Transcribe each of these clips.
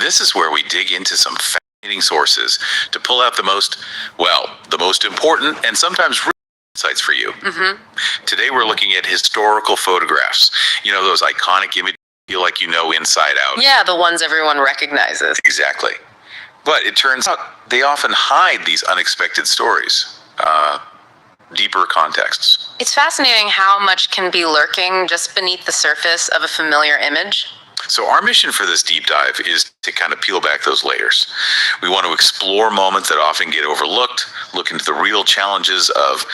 this is where we dig into some fascinating sources to pull out the most important and sometimes real insights for you. Today we're looking at historical photographs. You know, those iconic images you feel like you know inside out. Yeah, the ones everyone recognizes. Exactly. But it turns out they often hide these unexpected stories, deeper contexts. It's fascinating how much can be lurking just beneath the surface of a familiar image. So our mission for this deep dive is to kind of peel back those layers. We want to explore moments that often get overlooked, look into the real challenges of,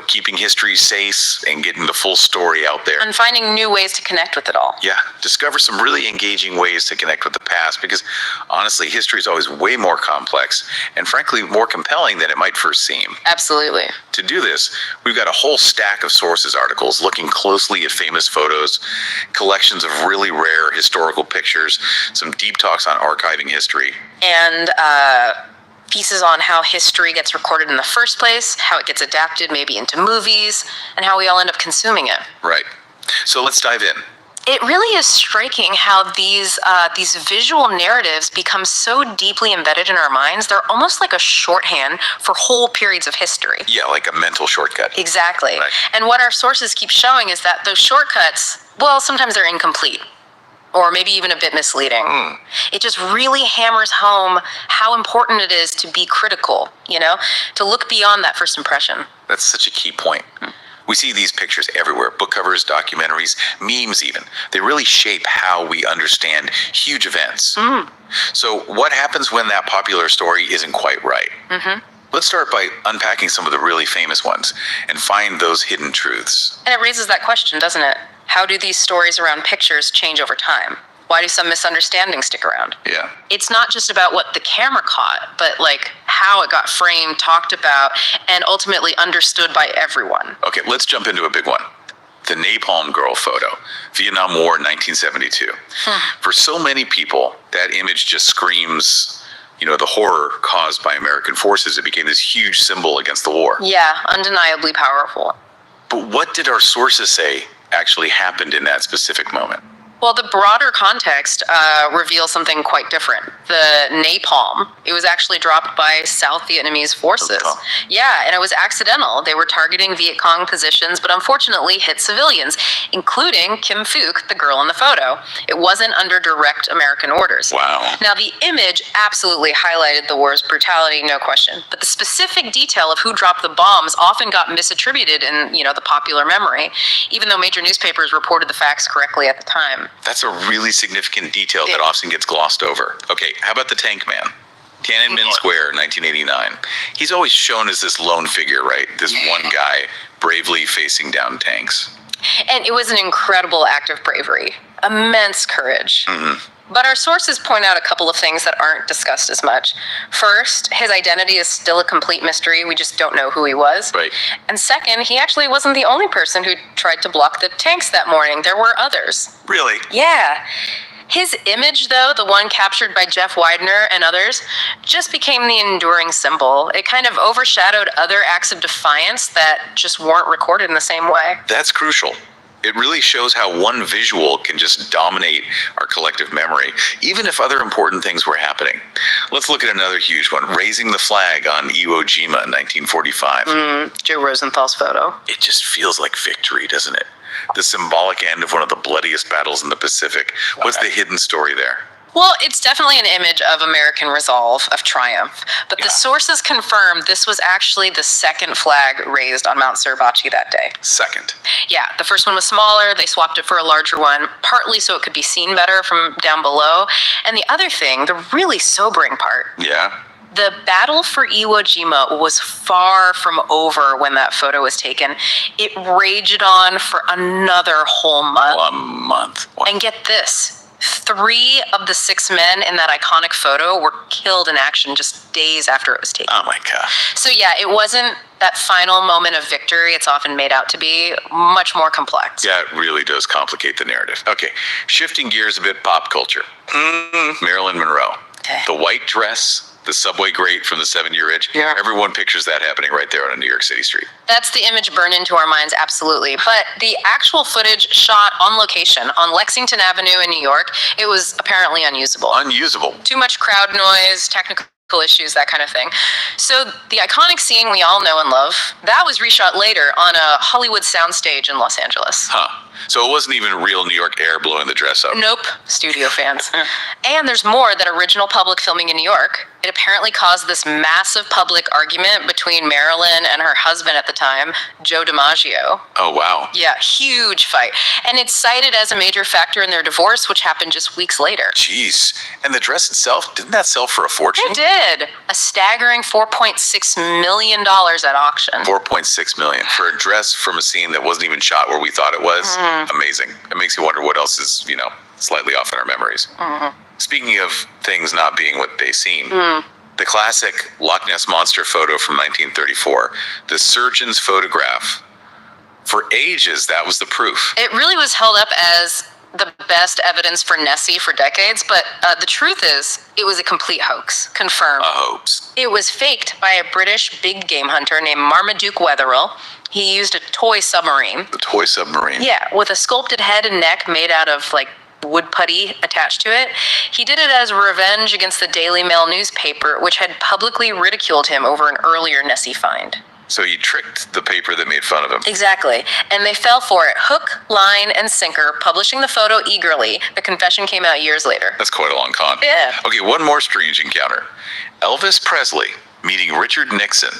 keeping history safe and getting the full story out there. And finding new ways to connect with it all. Yeah, discover some really engaging ways to connect with the past, because honestly, history is always way more complex and frankly more compelling than it might first seem. Absolutely. To do this, we've got a whole stack of sources articles looking closely at famous photos, collections of really rare historical pictures, some deep talks on archiving history. And pieces on how history gets recorded in the first place, how it gets adapted maybe into movies, and how we all end up consuming it. Right. So let's dive in. It really is striking how these visual narratives become so deeply embedded in our minds. They're almost like a shorthand for whole periods of history. Yeah, like a mental shortcut. Exactly. Right. And what our sources keep showing is that those shortcuts, well, sometimes they're incomplete, or maybe even a bit misleading. It just really hammers home how important it is to be critical, to look beyond that first impression. That's such a key point. We see these pictures everywhere, book covers, documentaries, memes even. They really shape how we understand huge events. So what happens when that popular story isn't quite right? Let's start by unpacking some of the really famous ones and find those hidden truths. And it raises that question, doesn't it? How do these stories around pictures change over time? Why do some misunderstandings stick around? Yeah. It's not just about what the camera caught, but like how it got framed, talked about, and ultimately understood by everyone. Okay, let's jump into a big one. The Napalm Girl photo, Vietnam War, 1972. For so many people, that image just screams, the horror caused by American forces. It became this huge symbol against the war. Yeah, undeniably powerful. But what did our sources say actually happened in that specific moment? Well, the broader context reveals something quite different. The napalm, it was actually dropped by South Vietnamese forces. Yeah, and it was accidental. They were targeting Viet Cong positions, but unfortunately hit civilians, including Kim Phuc, the girl in the photo. It wasn't under direct American orders. Wow. Now, the image absolutely highlighted the war's brutality, no question. But the specific detail of who dropped the bombs often got misattributed in, the popular memory, even though major newspapers reported the facts correctly at the time. That's a really significant detail that often gets glossed over. Okay, how about the Tank Man? Tiananmen Square, 1989. He's always shown as this lone figure, right? This one guy bravely facing down tanks. And it was an incredible act of bravery. Immense courage. But our sources point out a couple of things that aren't discussed as much. First, his identity is still a complete mystery. We just don't know who he was. Right. And second, he actually wasn't the only person who tried to block the tanks that morning. There were others. Really? Yeah. His image, though, the one captured by Jeff Widener and others, just became the enduring symbol. It kind of overshadowed other acts of defiance that just weren't recorded in the same way. That's crucial. It really shows how one visual can just dominate our collective memory, even if other important things were happening. Let's look at another huge one, raising the flag on Iwo Jima in 1945. Joe Rosenthal's photo. It just feels like victory, doesn't it? The symbolic end of one of the bloodiest battles in the Pacific. What's the hidden story there? Well, it's definitely an image of American resolve, of triumph. But the sources confirm this was actually the second flag raised on Mount Suribachi that day. Second. Yeah, the first one was smaller. They swapped it for a larger one, partly so it could be seen better from down below. And the other thing, the really sobering part. Yeah. The battle for Iwo Jima was far from over when that photo was taken. It raged on for another whole month. 1 month. What? And get this. 3 of the 6 men in that iconic photo were killed in action just days after it was taken. Oh my God. So yeah, it wasn't that final moment of victory it's often made out to be. Much more complex. Yeah, it really does complicate the narrative. Okay, shifting gears a bit, pop culture. Marilyn Monroe. Okay. The white dress, the subway grate from the 7-Year Itch. Yeah. Everyone pictures that happening right there on a New York City street. That's the image burned into our minds, absolutely. But the actual footage shot on location on Lexington Avenue in New York, it was apparently unusable. Unusable. Too much crowd noise, technical issues, that kind of thing. So the iconic scene we all know and love, that was reshot later on a Hollywood soundstage in Los Angeles. Huh. So it wasn't even real New York air blowing the dress up. Nope, studio fans. And there's more. That original public filming in New York, it apparently caused this massive public argument between Marilyn and her husband at the time, Joe DiMaggio. Oh, wow. Yeah, huge fight. And it's cited as a major factor in their divorce, which happened just weeks later. Jeez. And the dress itself, didn't that sell for a fortune? It did. A staggering $4.6 million at auction. $4.6 million for a dress from a scene that wasn't even shot where we thought it was. Amazing. It makes you wonder what else is, slightly off in our memories. Speaking of things not being what they seem, the classic Loch Ness Monster photo from 1934, the surgeon's photograph, for ages, that was the proof. It really was held up as the best evidence for Nessie for decades, but the truth is, it was a complete hoax. Confirmed. A hoax. It was faked by a British big game hunter named Marmaduke Wetherill. He used a toy submarine. The toy submarine. Yeah, with a sculpted head and neck made out of, wood putty attached to it. He did it as revenge against the Daily Mail newspaper, which had publicly ridiculed him over an earlier Nessie find. So he tricked the paper that made fun of him. Exactly. And they fell for it. Hook, line, and sinker, publishing the photo eagerly. The confession came out years later. That's quite a long con. Yeah. Okay, one more strange encounter. Elvis Presley meeting Richard Nixon.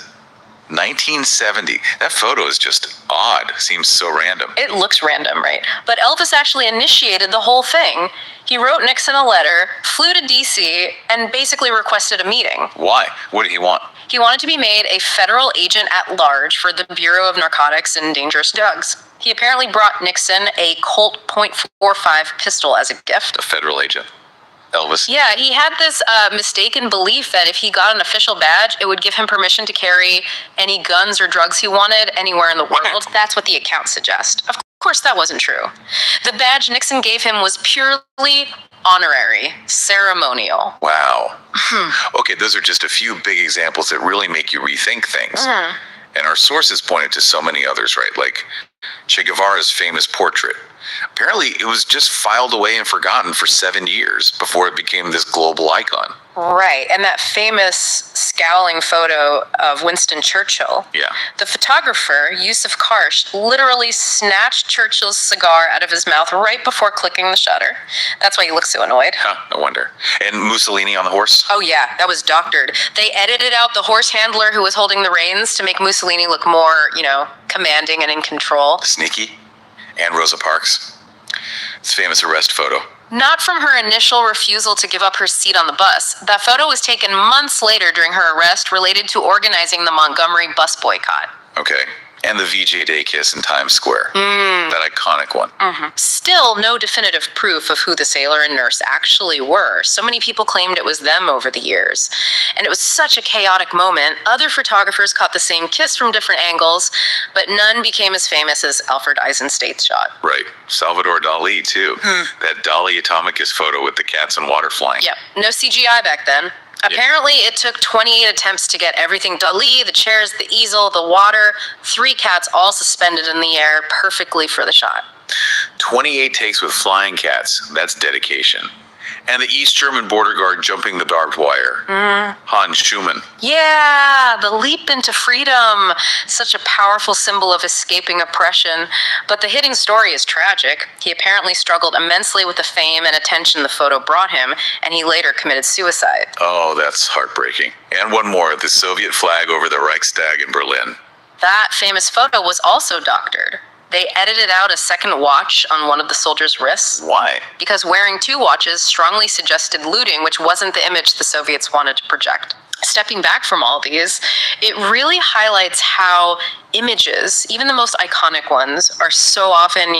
1970. That photo is just odd. Seems so random. It looks random, right? But Elvis actually initiated the whole thing. He wrote Nixon a letter, flew to D.C., and basically requested a meeting. Why? What did he want? He wanted to be made a federal agent at large for the Bureau of Narcotics and Dangerous Drugs. He apparently brought Nixon a Colt .45 pistol as a gift. A federal agent. Elvis? Yeah, he had this mistaken belief that if he got an official badge, it would give him permission to carry any guns or drugs he wanted anywhere in the world. That's what the accounts suggest. Of course, that wasn't true. The badge Nixon gave him was purely honorary, ceremonial. Wow. Okay, those are just a few big examples that really make you rethink things. And our sources pointed to so many others, right? Like Che Guevara's famous portrait. Apparently, it was just filed away and forgotten for 7 years before it became this global icon. Right, and that famous scowling photo of Winston Churchill. Yeah. The photographer, Yusuf Karsh, literally snatched Churchill's cigar out of his mouth right before clicking the shutter. That's why he looks so annoyed. Huh, no wonder. And Mussolini on the horse? Oh yeah, that was doctored. They edited out the horse handler who was holding the reins to make Mussolini look more, commanding and in control. Sneaky. And Rosa Parks. It's a famous arrest photo. Not from her initial refusal to give up her seat on the bus. That photo was taken months later during her arrest, related to organizing the Montgomery bus boycott. Okay. And the VJ Day kiss in Times Square. That iconic one. Still, no definitive proof of who the sailor and nurse actually were. So many people claimed it was them over the years. And it was such a chaotic moment. Other photographers caught the same kiss from different angles, but none became as famous as Alfred Eisenstein's shot. Right. Salvador Dali, too. That Dali Atomicus photo with the cats and water flying. Yep. No CGI back then. Apparently, it took 28 attempts to get everything. Dali, the chairs, the easel, the water, 3 cats all suspended in the air perfectly for the shot. 28 takes with flying cats. That's dedication. And the East German border guard jumping the barbed wire. Hans Schumann. Yeah, the leap into freedom. Such a powerful symbol of escaping oppression. But the hidden story is tragic. He apparently struggled immensely with the fame and attention the photo brought him, and he later committed suicide. Oh, that's heartbreaking. And one more, the Soviet flag over the Reichstag in Berlin. That famous photo was also doctored. They edited out a second watch on one of the soldiers' wrists. Why? Because wearing 2 watches strongly suggested looting, which wasn't the image the Soviets wanted to project. Stepping back from all these, it really highlights how images, even the most iconic ones, are so often,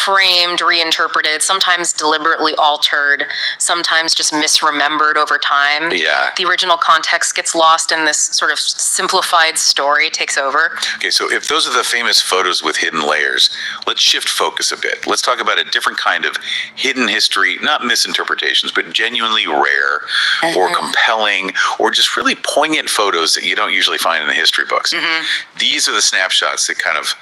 framed, reinterpreted, sometimes deliberately altered, sometimes just misremembered over time. Yeah. The original context gets lost and this sort of simplified story takes over. Okay, so if those are the famous photos with hidden layers, let's shift focus a bit. Let's talk about a different kind of hidden history, not misinterpretations, but genuinely rare or compelling or just really poignant photos that you don't usually find in the history books. These are the snapshots that kind of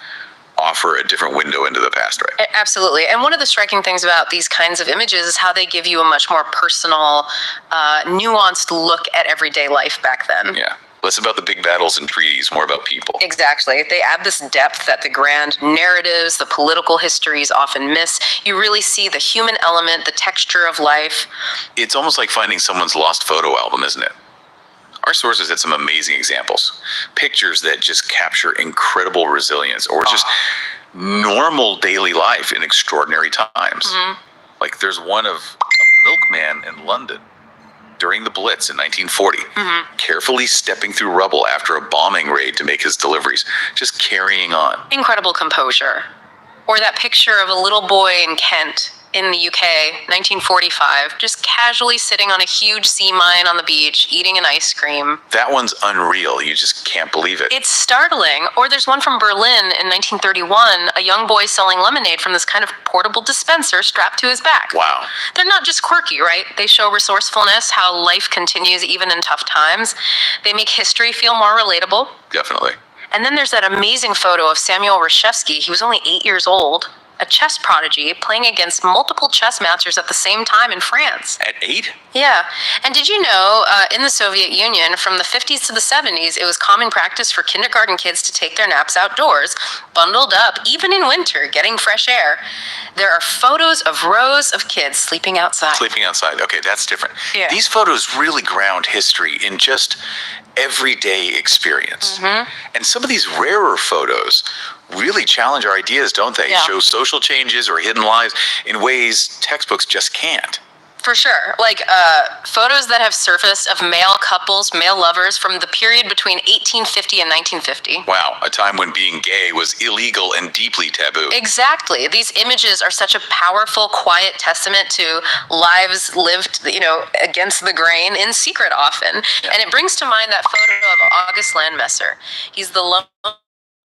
offer a different window into the past, right? Absolutely. And one of the striking things about these kinds of images is how they give you a much more personal, nuanced look at everyday life back then. Yeah. Less about the big battles and treaties, more about people. Exactly. They add this depth that the grand narratives, the political histories often miss. You really see the human element, the texture of life. It's almost like finding someone's lost photo album, isn't it? Our sources had some amazing examples. Pictures that just capture incredible resilience or just normal daily life in extraordinary times. Like there's one of a milkman in London during the Blitz in 1940, carefully stepping through rubble after a bombing raid to make his deliveries, just carrying on. Incredible composure. Or that picture of a little boy in Kent in the UK, 1945, just casually sitting on a huge sea mine on the beach, eating an ice cream. That one's unreal. You just can't believe it. It's startling. Or there's one from Berlin in 1931, a young boy selling lemonade from this kind of portable dispenser strapped to his back. Wow. They're not just quirky, right? They show resourcefulness, how life continues even in tough times. They make history feel more relatable. Definitely. And then there's that amazing photo of Samuel Reshevsky. He was only 8 years old, a chess prodigy, playing against multiple chess masters at the same time in France. At 8? Yeah. And did you know, in the Soviet Union, from the 50s to the 70s, it was common practice for kindergarten kids to take their naps outdoors, bundled up, even in winter, getting fresh air. There are photos of rows of kids sleeping outside. Sleeping outside. Okay, that's different. Yeah. These photos really ground history in just everyday experience. And some of these rarer photos really challenge our ideas, don't they? Yeah. Show social changes or hidden lives in ways textbooks just can't. For sure. Like photos that have surfaced of male couples, male lovers from the period between 1850 and 1950. Wow, a time when being gay was illegal and deeply taboo. Exactly. These images are such a powerful, quiet testament to lives lived, against the grain in secret often. Yeah. And it brings to mind that photo of August Landmesser. He's the lone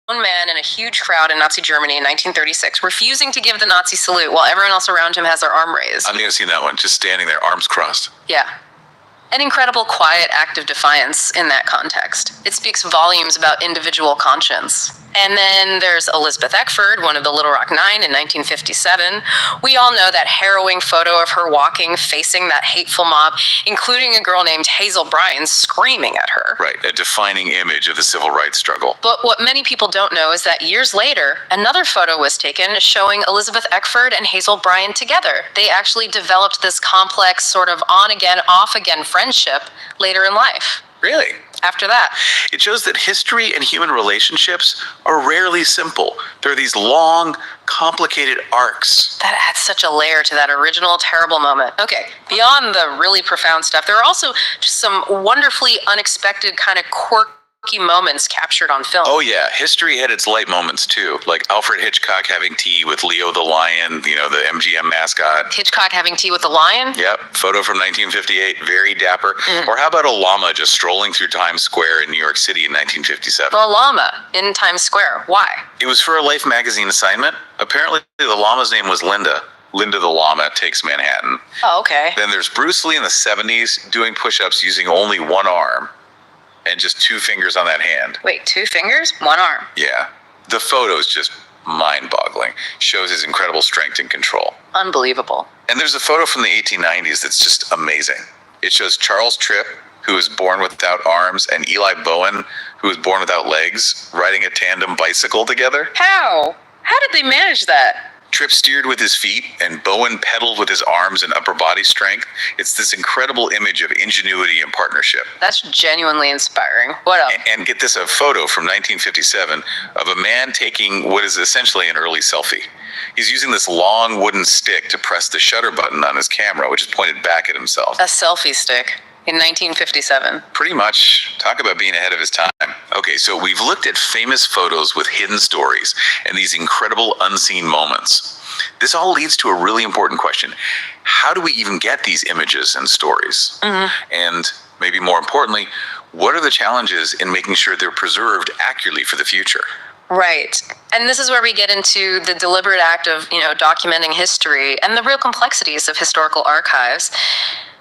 man in a huge crowd in Nazi Germany in 1936, refusing to give the Nazi salute while everyone else around him has their arm raised. I think I've seen that one, just standing there, arms crossed. Yeah. An incredible, quiet act of defiance in that context. It speaks volumes about individual conscience. And then there's Elizabeth Eckford, one of the Little Rock Nine in 1957. We all know that harrowing photo of her walking, facing that hateful mob, including a girl named Hazel Bryan screaming at her. Right, a defining image of the civil rights struggle. But what many people don't know is that years later, another photo was taken showing Elizabeth Eckford and Hazel Bryan together. They actually developed this complex sort of on-again, off-again friendship later in life. Really? After that. It shows that history and human relationships are rarely simple. There are these long, complicated arcs. That adds such a layer to that original terrible moment. Okay, beyond the really profound stuff, there are also just some wonderfully unexpected kind of quirky moments captured on film. Oh yeah, history had its light moments too, like Alfred Hitchcock having tea with Leo the lion, the MGM mascot. Hitchcock having tea with the lion? Yep, photo from 1958, very dapper. Or how about a llama just strolling through Times Square in New York City in 1957? The llama in Times Square. Why? It was for a Life magazine assignment. Apparently the llama's name was Linda. Linda the Llama Takes Manhattan. Oh, okay. Then there's Bruce Lee in the 70s doing push-ups using only one arm and just two fingers on that hand. Wait, two fingers? One arm? Yeah. The photo's just mind-boggling. Shows his incredible strength and control. Unbelievable. And there's a photo from the 1890s that's just amazing. It shows Charles Tripp, who was born without arms, and Eli Bowen, who was born without legs, riding a tandem bicycle together. How? How did they manage that? Tripp steered with his feet, and Bowen pedaled with his arms and upper body strength. It's this incredible image of ingenuity and partnership. That's genuinely inspiring. What else? And get this, a photo from 1957 of a man taking what is essentially an early selfie. He's using this long wooden stick to press the shutter button on his camera, which is pointed back at himself. A selfie stick. in 1957. Pretty much. Talk about being ahead of his time. Okay, so we've looked at famous photos with hidden stories and these incredible unseen moments. This all leads to a really important question. How do we even get these images and stories? And maybe more importantly, what are the challenges in making sure they're preserved accurately for the future? Right. And this is where we get into the deliberate act of, documenting history and the real complexities of historical archives.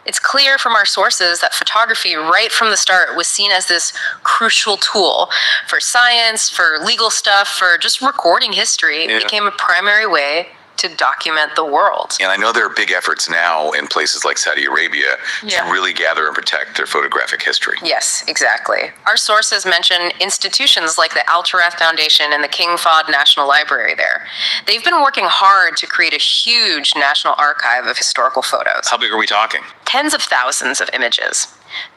It's clear from our sources that photography right from the start was seen as this crucial tool for science, for legal stuff, for just recording history. It became a primary way to document the world. And I know there are big efforts now in places like Saudi Arabia to really gather and protect their photographic history. Yes, exactly. Our sources mention institutions like the Al Tarath Foundation and the King Fahd National Library there. They've been working hard to create a huge national archive of historical photos. How big are we talking? Tens of thousands of images,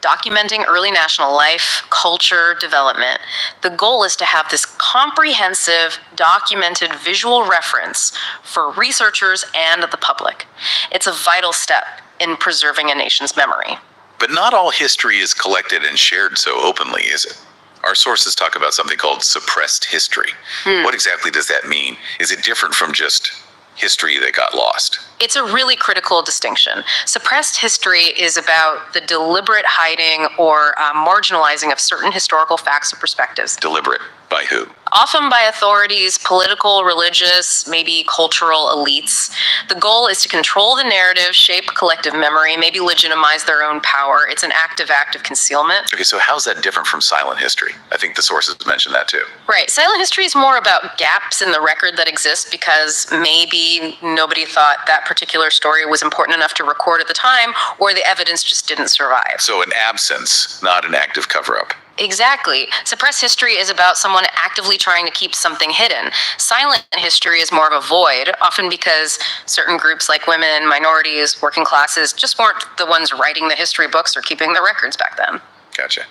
documenting early national life, culture, development. The goal is to have this comprehensive, documented visual reference for researchers and the public. It's a vital step in preserving a nation's memory. But not all history is collected and shared so openly, is it? Our sources talk about something called suppressed history. What exactly does that mean? Is it different from just history that got lost? It's a really critical distinction. Suppressed history is about the deliberate hiding or marginalizing of certain historical facts or perspectives. Deliberate by who? Often by authorities, political, religious, maybe cultural elites. The goal is to control the narrative, shape collective memory, maybe legitimize their own power. It's an active act of concealment. Okay, so how's that different from silent history? I think the sources mentioned that too. Right. Silent history is more about gaps in the record that exist because maybe nobody thought that particular story was important enough to record at the time, or the evidence just didn't survive. So an absence, not an active cover-up. Exactly. Suppressed history is about someone actively trying to keep something hidden. Silent history is more of a void, often because certain groups like women, minorities, working classes just weren't the ones writing the history books or keeping the records back then. Gotcha.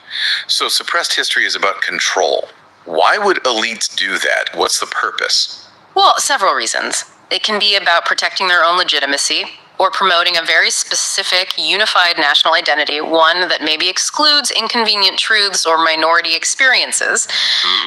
So suppressed history is about control. Why would elites do that? What's the purpose? Well, several reasons. It can be about protecting their own legitimacy, or promoting a very specific, unified national identity, one that maybe excludes inconvenient truths or minority experiences.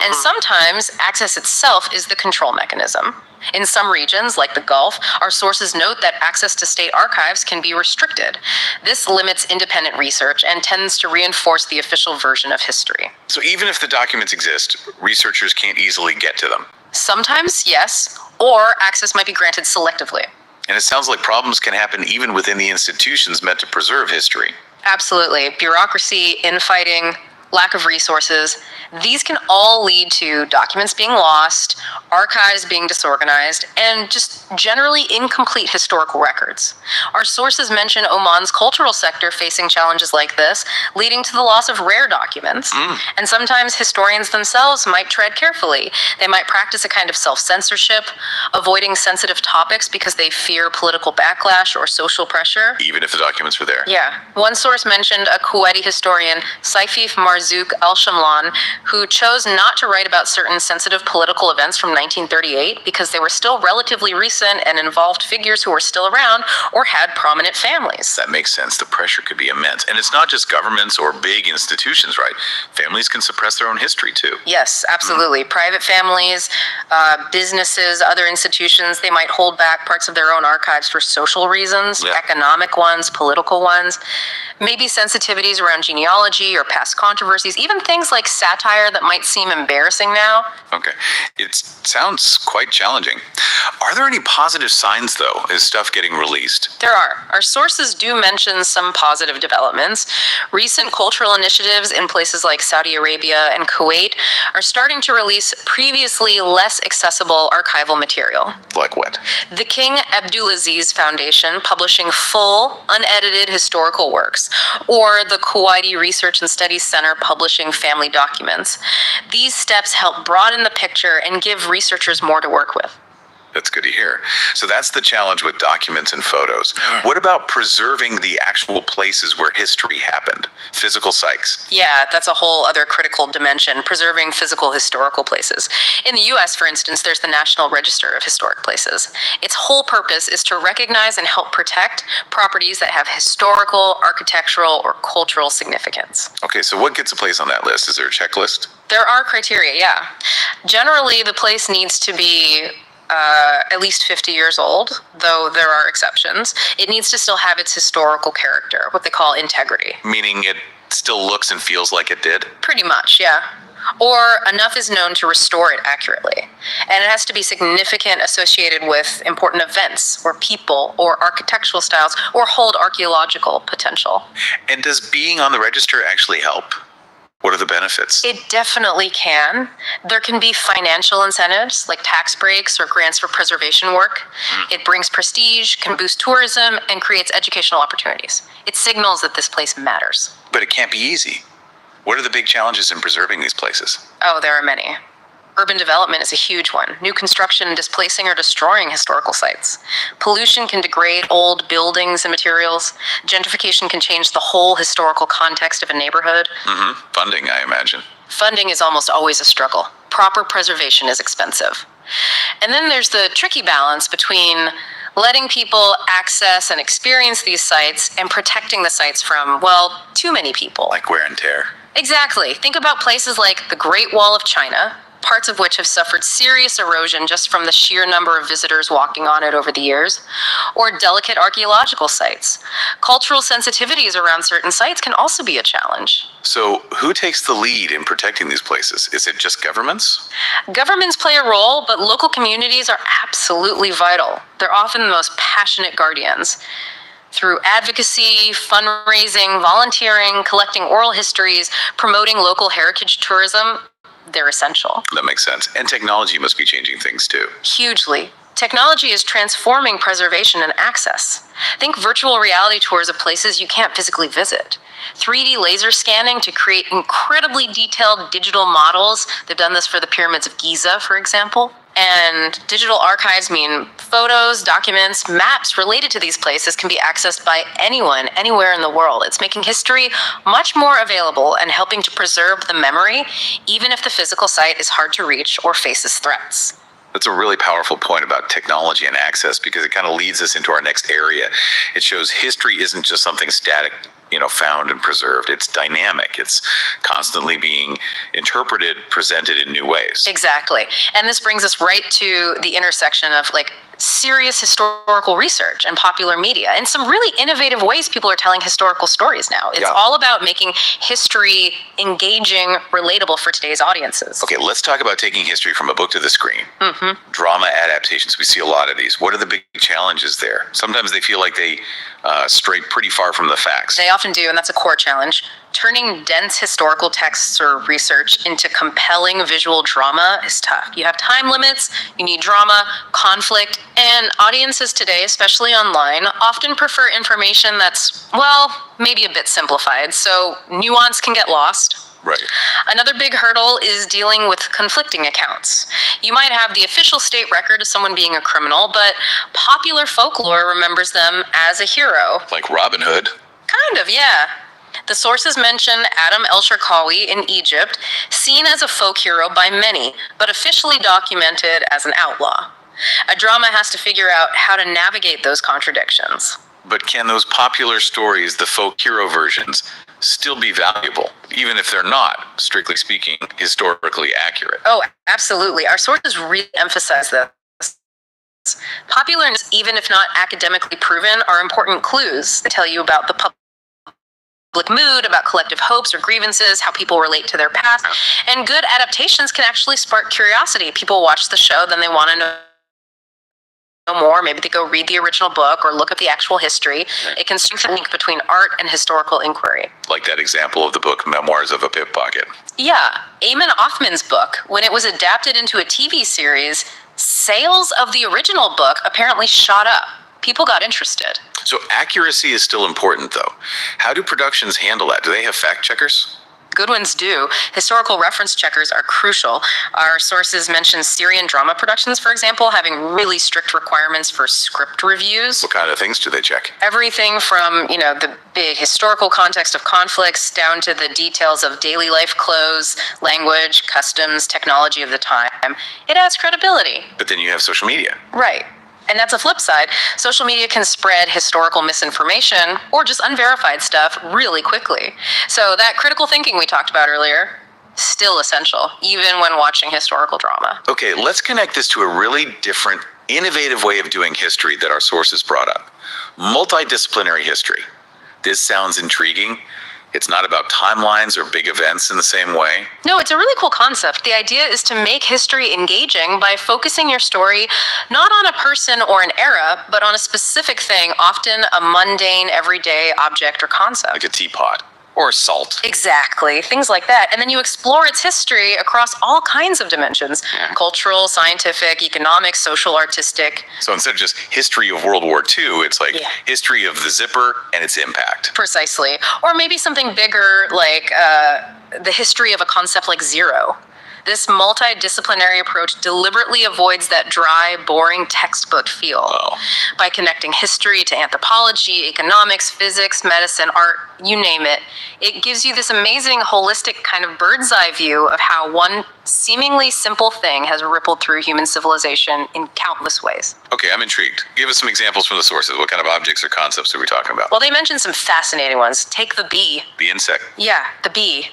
And sometimes access itself is the control mechanism. In some regions, like the Gulf, our sources note that access to state archives can be restricted. This limits independent research and tends to reinforce the official version of history. So even if the documents exist, researchers can't easily get to them. Sometimes, yes, or access might be granted selectively. And it sounds like problems can happen even within the institutions meant to preserve history. Absolutely. Bureaucracy, infighting, lack of resources. These can all lead to documents being lost, archives being disorganized, and just generally incomplete historical records. Our sources mention Oman's cultural sector facing challenges like this, leading to the loss of rare documents. And sometimes historians themselves might tread carefully. They might practice a kind of self-censorship, avoiding sensitive topics because they fear political backlash or social pressure. Even if the documents were there. Yeah. One source mentioned a Kuwaiti historian, Saifif Marzouk al-Shamlan, who chose not to write about certain sensitive political events from 1938 because they were still relatively recent and involved figures who were still around or had prominent families. That makes sense. The pressure could be immense. And it's not just governments or big institutions, right? Families can suppress their own history too. Yes, absolutely. Private families, businesses, other institutions, they might hold back parts of their own archives for social reasons, economic ones, political ones, maybe sensitivities around genealogy or past controversies, even things like satire that might seem embarrassing now. Okay. It sounds quite challenging. Are there any positive signs, though? Is stuff getting released? There are. Our sources do mention some positive developments. Recent cultural initiatives in places like Saudi Arabia and Kuwait are starting to release previously less accessible archival material. Like what? The King Abdulaziz Foundation publishing full, unedited historical works, or the Kuwaiti Research and Studies Center publishing family documents. These steps help broaden the picture and give researchers more to work with. That's good to hear. So that's the challenge with documents and photos. What about preserving the actual places where history happened? Physical sites. Yeah, that's a whole other critical dimension, preserving physical historical places. In the US, for instance, there's the National Register of Historic Places. Its whole purpose is to recognize and help protect properties that have historical, architectural, or cultural significance. Okay, so what gets a place on that list? Is there a checklist? There are criteria, yeah. Generally, the place needs to be at least 50 years old, though there are exceptions. It needs to still have its historical character, what they call integrity. Meaning it still looks and feels like it did? Pretty much, yeah. Or enough is known to restore it accurately. And it has to be significant, associated with important events, or people, or architectural styles, or hold archaeological potential. And does being on the register actually help? What are the benefits? It definitely can. There can be financial incentives like tax breaks or grants for preservation work. It brings prestige, can boost tourism, and creates educational opportunities. It signals that this place matters. But it can't be easy. What are the big challenges in preserving these places? Oh, there are many. Urban development is a huge one. New construction displacing or destroying historical sites. Pollution can degrade old buildings and materials. Gentrification can change the whole historical context of a neighborhood. Funding, I imagine. Funding is almost always a struggle. Proper preservation is expensive. And then there's the tricky balance between letting people access and experience these sites and protecting the sites from, well, too many people. Like wear and tear. Exactly. Think about places like the Great Wall of China, parts of which have suffered serious erosion just from the sheer number of visitors walking on it over the years, or delicate archaeological sites. Cultural sensitivities around certain sites can also be a challenge. So who takes the lead in protecting these places? Is it just governments? Governments play a role, but local communities are absolutely vital. They're often the most passionate guardians. Through advocacy, fundraising, volunteering, collecting oral histories, promoting local heritage tourism, they're essential. That makes sense. And technology must be changing things too. Hugely. Technology is transforming preservation and access. Think virtual reality tours of places you can't physically visit. 3D laser scanning to create incredibly detailed digital models. They've done this for the pyramids of Giza, for example. And digital archives mean photos, documents, maps related to these places can be accessed by anyone, anywhere in the world. It's making history much more available and helping to preserve the memory, even if the physical site is hard to reach or faces threats. That's a really powerful point about technology and access, because it kind of leads us into our next area. It shows history isn't just something static, found and preserved. It's dynamic. It's constantly being interpreted, presented in new ways. Exactly. And this brings us right to the intersection of serious historical research and popular media. In some really innovative ways, people are telling historical stories now. It's all about making history engaging, relatable for today's audiences. Okay, let's talk about taking history from a book to the screen. Drama adaptations. We see a lot of these. What are the big challenges there? Sometimes they feel like they stray pretty far from the facts. They often do, and that's a core challenge. Turning dense historical texts or research into compelling visual drama is tough. You have time limits, you need drama, conflict, and audiences today, especially online, often prefer information that's, maybe a bit simplified, so nuance can get lost. Right. Another big hurdle is dealing with conflicting accounts. You might have the official state record of someone being a criminal, but popular folklore remembers them as a hero. Like Robin Hood. Kind of, yeah. The sources mention Adam el-Sharqawi in Egypt, seen as a folk hero by many, but officially documented as an outlaw. A drama has to figure out how to navigate those contradictions. But can those popular stories, the folk hero versions, still be valuable, even if they're not, strictly speaking, historically accurate? Oh, absolutely. Our sources really emphasize this. Popular, even if not academically proven, are important clues that tell you about the public mood, about collective hopes or grievances, how people relate to their past. And good adaptations can actually spark curiosity. People watch the show, then they want to know more. Maybe they go read the original book or look at the actual history. It can strengthen the link between art and historical inquiry. Like that example of the book Memoirs of a Pickpocket. Yeah. Eamon Offman's book, when it was adapted into a TV series, sales of the original book apparently shot up. People got interested. So accuracy is still important, though. How do productions handle that? Do they have fact checkers? Good ones do. Historical reference checkers are crucial. Our sources mention Syrian drama productions, for example, having really strict requirements for script reviews. What kind of things do they check? Everything from, the big historical context of conflicts down to the details of daily life clothes, language, customs, technology of the time. It adds credibility. But then you have social media. Right. And that's a flip side. Social media can spread historical misinformation or just unverified stuff really quickly. So that critical thinking we talked about earlier, still essential, even when watching historical drama. Okay, let's connect this to a really different, innovative way of doing history that our sources brought up. Multidisciplinary history. This sounds intriguing. It's not about timelines or big events in the same way. No, it's a really cool concept. The idea is to make history engaging by focusing your story not on a person or an era, but on a specific thing, often a mundane, everyday object or concept. Like a teapot or salt. Exactly, things like that. And then you explore its history across all kinds of dimensions. Yeah. Cultural, scientific, economic, social, artistic. So instead of just history of World War II, it's like history of the zipper and its impact. Precisely. Or maybe something bigger like the history of a concept like zero. This multidisciplinary approach deliberately avoids that dry, boring textbook feel. Oh. By connecting history to anthropology, economics, physics, medicine, art, you name it, it gives you this amazing, holistic kind of bird's eye view of how one seemingly simple thing has rippled through human civilization in countless ways. Okay, I'm intrigued. Give us some examples from the sources. What kind of objects or concepts are we talking about? Well, they mentioned some fascinating ones. Take the bee. The insect. Yeah, the bee.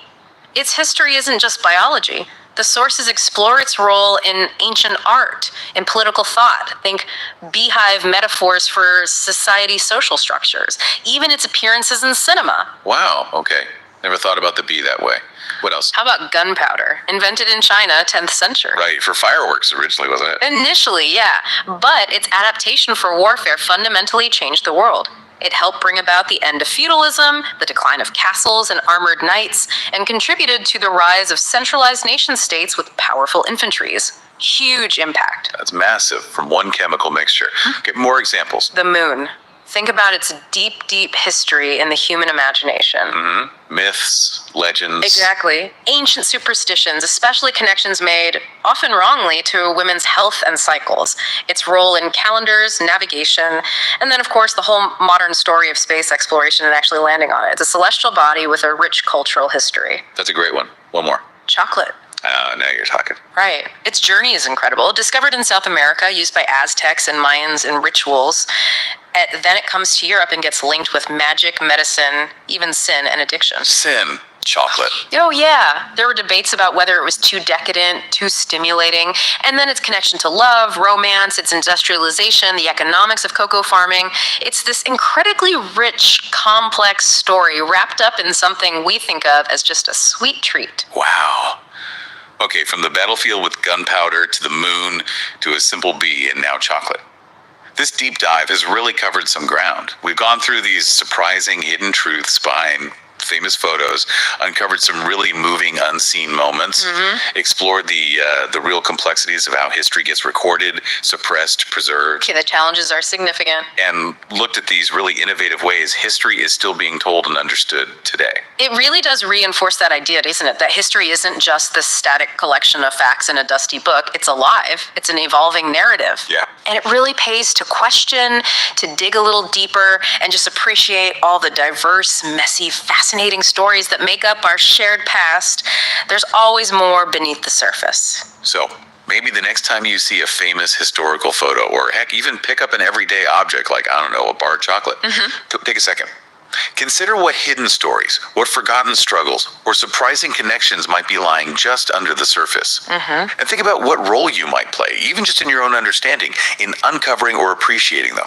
Its history isn't just biology. The sources explore its role in ancient art, in political thought. Think beehive metaphors for society's social structures, even its appearances in cinema. Wow, okay. Never thought about the bee that way. What else? How about gunpowder? Invented in China, 10th century. Right, for fireworks originally, wasn't it? Initially, yeah. But its adaptation for warfare fundamentally changed the world. It helped bring about the end of feudalism, the decline of castles and armored knights, and contributed to the rise of centralized nation states with powerful infantries. Huge impact. That's massive from one chemical mixture. Okay, more examples. The moon. Think about its deep, deep history in the human imagination. Mm-hmm. Myths, legends. Exactly. Ancient superstitions, especially connections made, often wrongly, to women's health and cycles. Its role in calendars, navigation, and then, of course, the whole modern story of space exploration and actually landing on it. It's a celestial body with a rich cultural history. That's a great one. One more. Chocolate. Now you're talking. Right. Its journey is incredible. Discovered in South America, used by Aztecs and Mayans in rituals. Then it comes to Europe and gets linked with magic, medicine, even sin and addiction. Sin. Chocolate. Oh, yeah. There were debates about whether it was too decadent, too stimulating, and then its connection to love, romance, its industrialization, the economics of cocoa farming. It's this incredibly rich, complex story wrapped up in something we think of as just a sweet treat. Wow. Okay, from the battlefield with gunpowder to the moon to a simple bee and now chocolate. This deep dive has really covered some ground. We've gone through these surprising hidden truths behind famous photos, uncovered some really moving unseen moments, explored the real complexities of how history gets recorded, suppressed, preserved. Okay, the challenges are significant. And looked at these really innovative ways history is still being told and understood today. It really does reinforce that idea, doesn't it? That history isn't just this static collection of facts in a dusty book. It's alive. It's an evolving narrative. Yeah. And it really pays to question, to dig a little deeper, and just appreciate all the diverse, messy, fascinating stories that make up our shared past. There's always more beneath the surface. So maybe the next time you see a famous historical photo, or heck, even pick up an everyday object like, I don't know, a bar of chocolate, take a second. Consider what hidden stories, what forgotten struggles, or surprising connections might be lying just under the surface. And think about what role you might play, even just in your own understanding, in uncovering or appreciating them.